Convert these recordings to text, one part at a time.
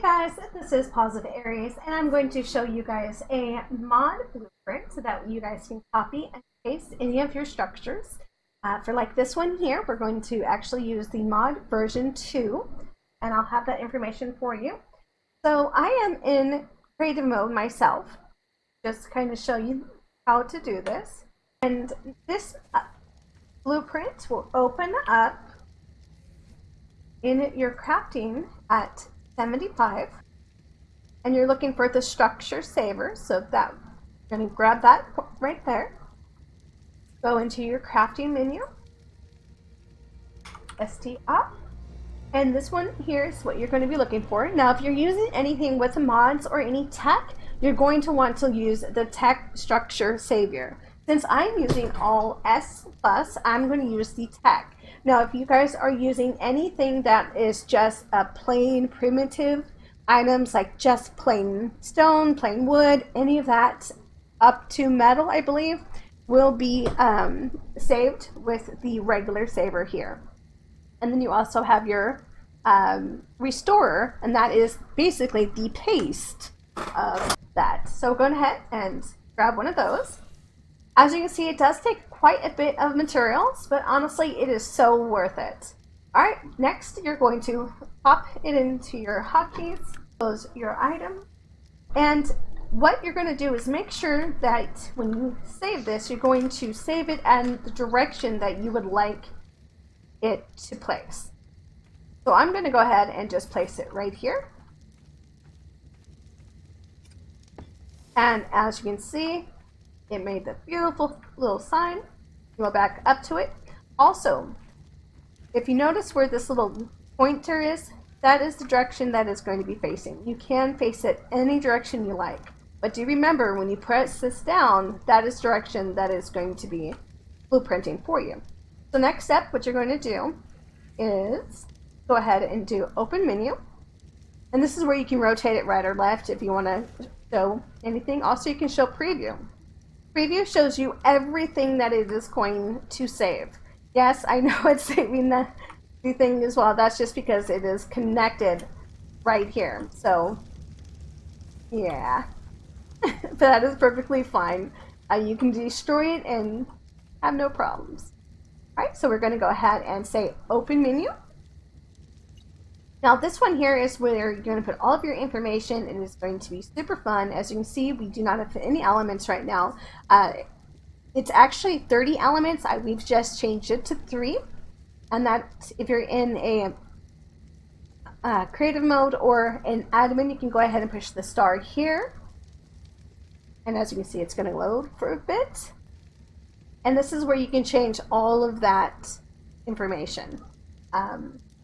Guys, this is Paws of Aries, and I'm going to show you guys a mod blueprint so that you guys can copy and paste any of your structures. For like this one here, we're going to actually use the mod version 2, and I'll have that information for you. So I am in creative mode myself, just to kind of show you how to do this. And this blueprint will open up in your crafting at 75, and you're looking for the structure saver, so that you're going to grab that right there, go into your crafting menu, ST up, and this one here is what you're going to be looking for. Now if you're using anything with mods or any tech, you're going to want to use the tech structure saver. Since I'm using all S+, I'm going to use the tech. Now, if you guys are using anything that is just a plain primitive items, like just plain stone, plain wood, any of that up to metal, I believe, will be saved with the regular saver here. And then you also have your restorer, and that is basically the paste of that. So go ahead and grab one of those. As you can see, it does take quite a bit of materials, but honestly, it is so worth it. Alright, next you're going to pop it into your hotkeys, close your item, and what you're going to do is make sure that when you save this, you're going to save it in the direction that you would like it to place. So I'm going to go ahead and just place it right here. And as you can see, it made the beautiful little sign. Go back up to it. Also, if you notice where this little pointer is, that is the direction that it's going to be facing. You can face it any direction you like. But do remember, when you press this down, that is the direction that is going to be blueprinting for you. So next step, what you're going to do is go ahead and do open menu. And this is where you can rotate it right or left if you want to show anything. Also, you can show preview. Preview shows you everything that it is going to save. Yes, I know it's saving the thing as well. That's just because it is connected right here. So, yeah. But that is perfectly fine. You can destroy it and have no problems. Alright, so we're going to go ahead and say open menu. Now this one here is where you're going to put all of your information, and it's going to be super fun. As you can see, we do not have any elements right now. It's actually 30 elements. We've just changed it to 3. And that, if you're in a creative mode or an admin, you can go ahead and push the star here. And as you can see, it's going to load for a bit. And this is where you can change all of that information.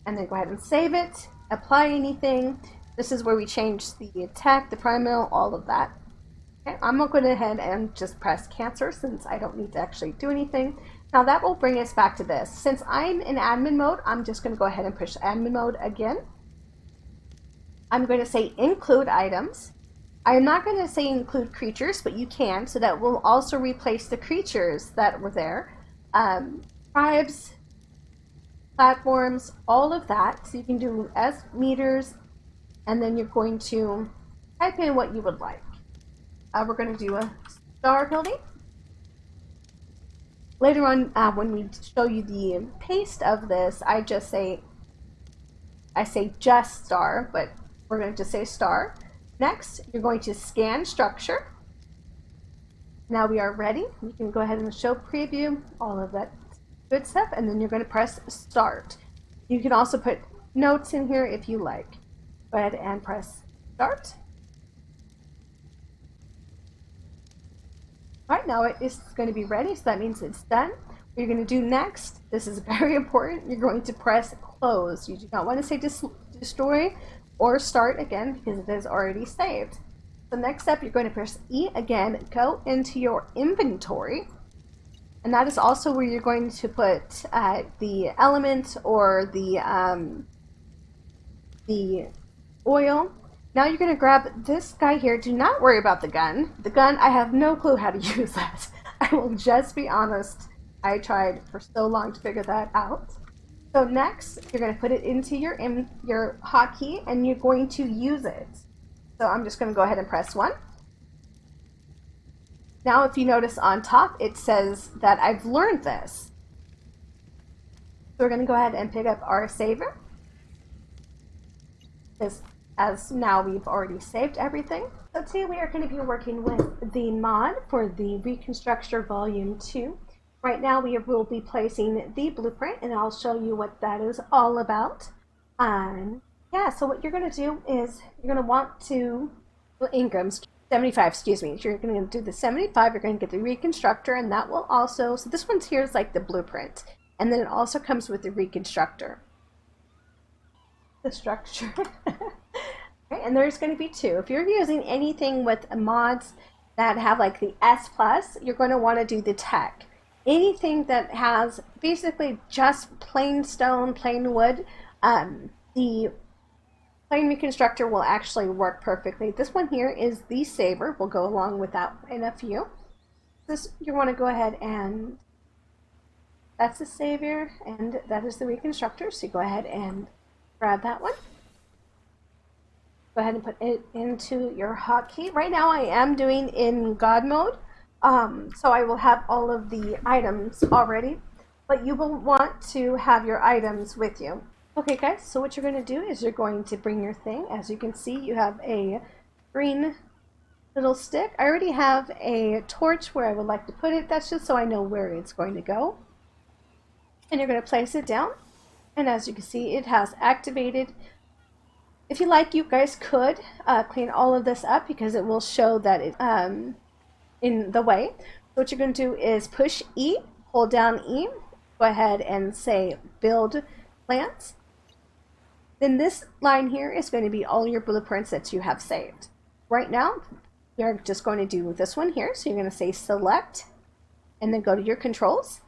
And then go ahead and save it, apply anything. This is where we change the attack, the primal, all of that. Okay, I'm going to go ahead and just press cancel since I don't need to actually do anything. Now that will bring us back to this. Since I'm in admin mode, I'm just going to go ahead and push admin mode again. I'm going to say include items. I'm not going to say include creatures, but you can, so that will also replace the creatures that were there. Tribes, platforms, all of that. So you can do as meters, and then you're going to type in what you would like. We're going to do a star building. Later on, when we show you the paste of this, I say just star, but we're going to just say star. Next, you're going to scan structure. Now we are ready. You can go ahead and show preview, all of that good stuff, and then you're going to press start. You can also put notes in here if you like. Go ahead and press start. Alright, now it is going to be ready, so that means it's done. What you're going to do next, this is very important, you're going to press close. You do not want to say destroy or start again because it is already saved. The next step, you're going to press E again, go into your inventory. And that is also where you're going to put the element or the oil. Now you're going to grab this guy here. Do not worry about the gun. The gun, I have no clue how to use that. I will just be honest. I tried for so long to figure that out. So next, you're going to put it into your hotkey and you're going to use it. So I'm just going to go ahead and press 1. Now if you notice on top, it says that I've learned this. So we're going to go ahead and pick up our saver, as now we've already saved everything. So today we are going to be working with the mod for the Reconstructor Volume 2. Right now we will be placing the blueprint and I'll show you what that is all about. Yeah, so what you're going to do is you're going to want to, well, incomes, 75, excuse me. So you're going to do the 75, you're going to get the Reconstructor, and that will also, so this one's here is like the blueprint. And then it also comes with the Reconstructor. The structure. Okay, and there's going to be 2. If you're using anything with mods that have like the S+, you're going to want to do the tech. Anything that has basically just plain stone, plain wood, the plain Reconstructor will actually work perfectly. This one here is the saver. We'll go along with that in a few. This, you want to go ahead and that's the savior and that is the Reconstructor. So you go ahead and grab that one. Go ahead and put it into your hotkey. Right now I am doing in God mode, so I will have all of the items already, but you will want to have your items with you. Okay guys, so what you're going to do is you're going to bring your thing. As you can see, you have a green little stick. I already have a torch where I would like to put it. That's just so I know where it's going to go. And you're going to place it down, and as you can see, it has activated. If you like, you guys could clean all of this up because it will show that it's in the way. So what you're going to do is push E, hold down E, go ahead and say build plants. Then this line here is going to be all your blueprints that you have saved. Right now, you're just going to do this one here. So you're going to say select and then go to your controls.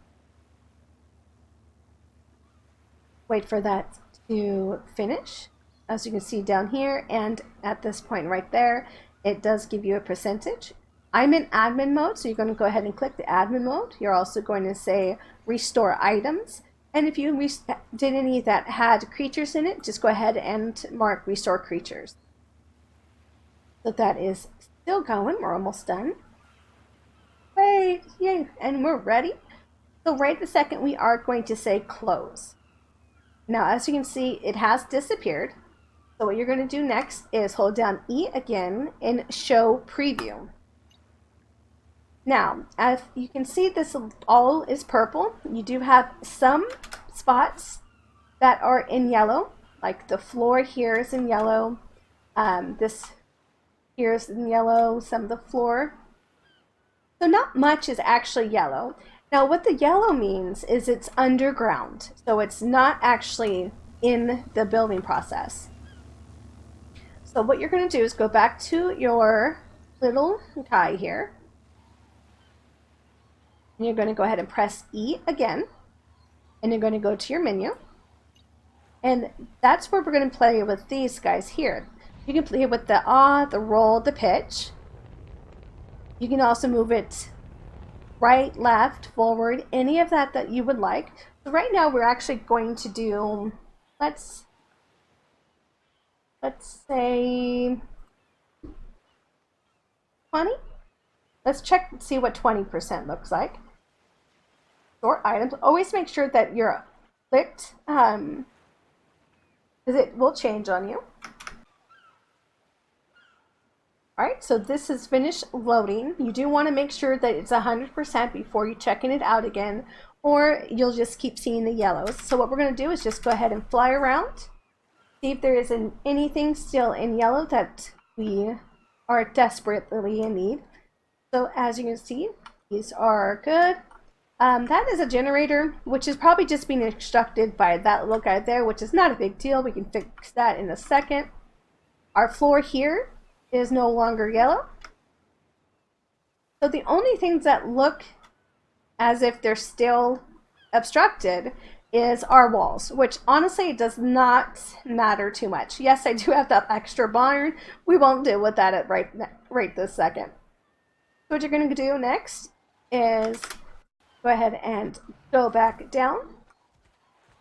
Wait for that to finish. As you can see down here and at this point right there, it does give you a percentage. I'm in admin mode, so you're going to go ahead and click the admin mode. You're also going to say restore items. And if you did any that had creatures in it, just go ahead and mark restore creatures. So that is still going. We're almost done. Wait, yay, and we're ready. So right the second we are going to say close. Now as you can see, it has disappeared. So what you're going to do next is hold down E again and show preview. Now, as you can see, this all is purple. You do have some spots that are in yellow, like the floor here is in yellow. This here is in yellow, some of the floor. So not much is actually yellow. Now what the yellow means is it's underground. So it's not actually in the building process. So what you're going to do is go back to your little guy here. And you're going to go ahead and press E again. And you're going to go to your menu. And that's where we're going to play with these guys here. You can play with the ah, the roll, the pitch. You can also move it right, left, forward, any of that you would like. So right now we're actually going to do, let's say 20. Let's check and see what 20% looks like. Sort items. Always make sure that you're clicked, because it will change on you. Alright, so this is finished loading. You do want to make sure that it's 100% before you checking it out again, or you'll just keep seeing the yellows. So what we're going to do is just go ahead and fly around. See if there isn't anything still in yellow that we are desperately in need. So as you can see, these are good. That is a generator, which is probably just being instructed by that little guy there, which is not a big deal. We can fix that in a second. Our floor here is no longer yellow. So the only things that look as if they're still obstructed is our walls, which honestly does not matter too much. Yes, I do have that extra barn. We won't deal with that at right this second. So what you're going to do next is go ahead and go back down.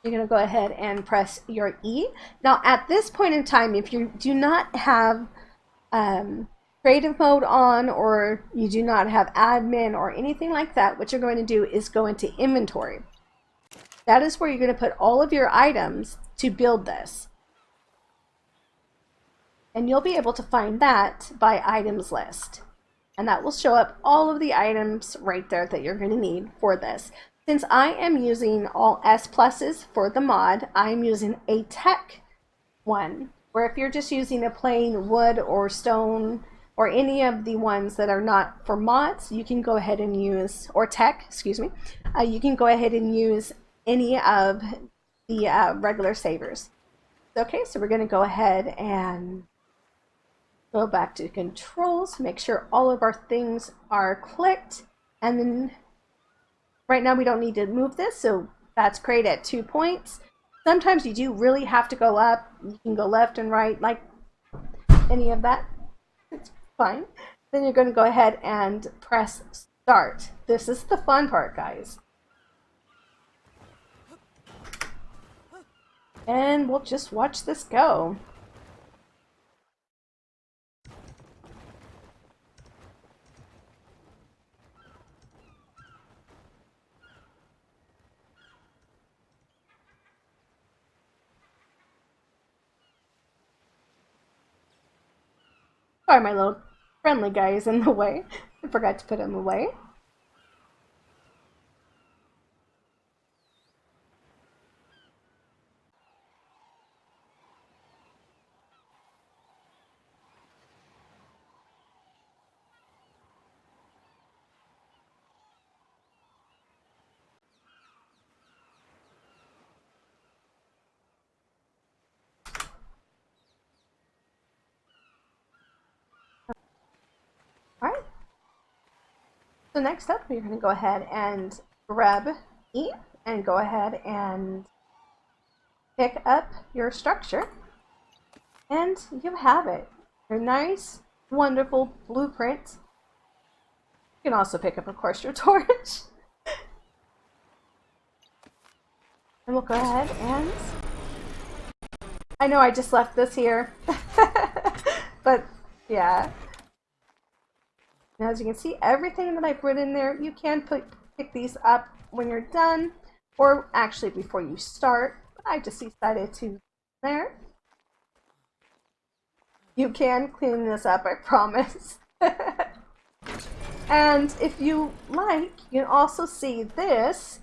You're going to go ahead and press your E. Now at this point in time, if you do not have creative mode on, or you do not have admin or anything like that, what you're going to do is go into inventory. That is where you're going to put all of your items to build this. And you'll be able to find that by items list. And that will show up all of the items right there that you're going to need for this. Since I am using all S pluses for the mod, I'm using a tech one, where if you're just using a plain wood or stone or any of the ones that are not for mods, you can go ahead and use, or tech, excuse me, you can go ahead and use any of the regular savers. Okay, so we're going to go ahead and go back to controls, make sure all of our things are clicked, and then right now we don't need to move this, so that's great at 2 points. Sometimes you do really have to go up. You can go left and right, like any of that. It's fine. Then you're going to go ahead and press start. This is the fun part, guys. And we'll just watch this go. Sorry, my little friendly guy is in the way. I forgot to put him away. Alright. So next up, you're going to go ahead and grab E and go ahead and pick up your structure. And you have it. Your nice, wonderful blueprint. You can also pick up, of course, your torch. And we'll go ahead and... I know I just left this here. But, yeah. Now, as you can see, everything that I put in there, you can pick these up when you're done, or actually before you start. I just decided to there. You can clean this up, I promise. And if you like, you can also see this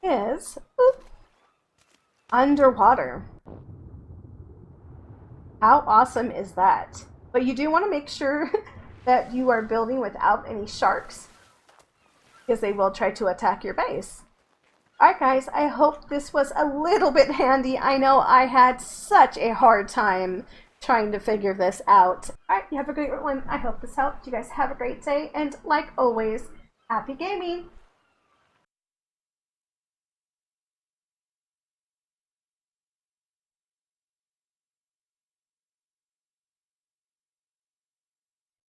is underwater. How awesome is that? But you do want to make sure that you are building without any sharks, because they will try to attack your base. Alright guys, I hope this was a little bit handy. I know I had such a hard time trying to figure this out. Alright, you have a great one. I hope this helped. You guys have a great day, and like always, happy gaming!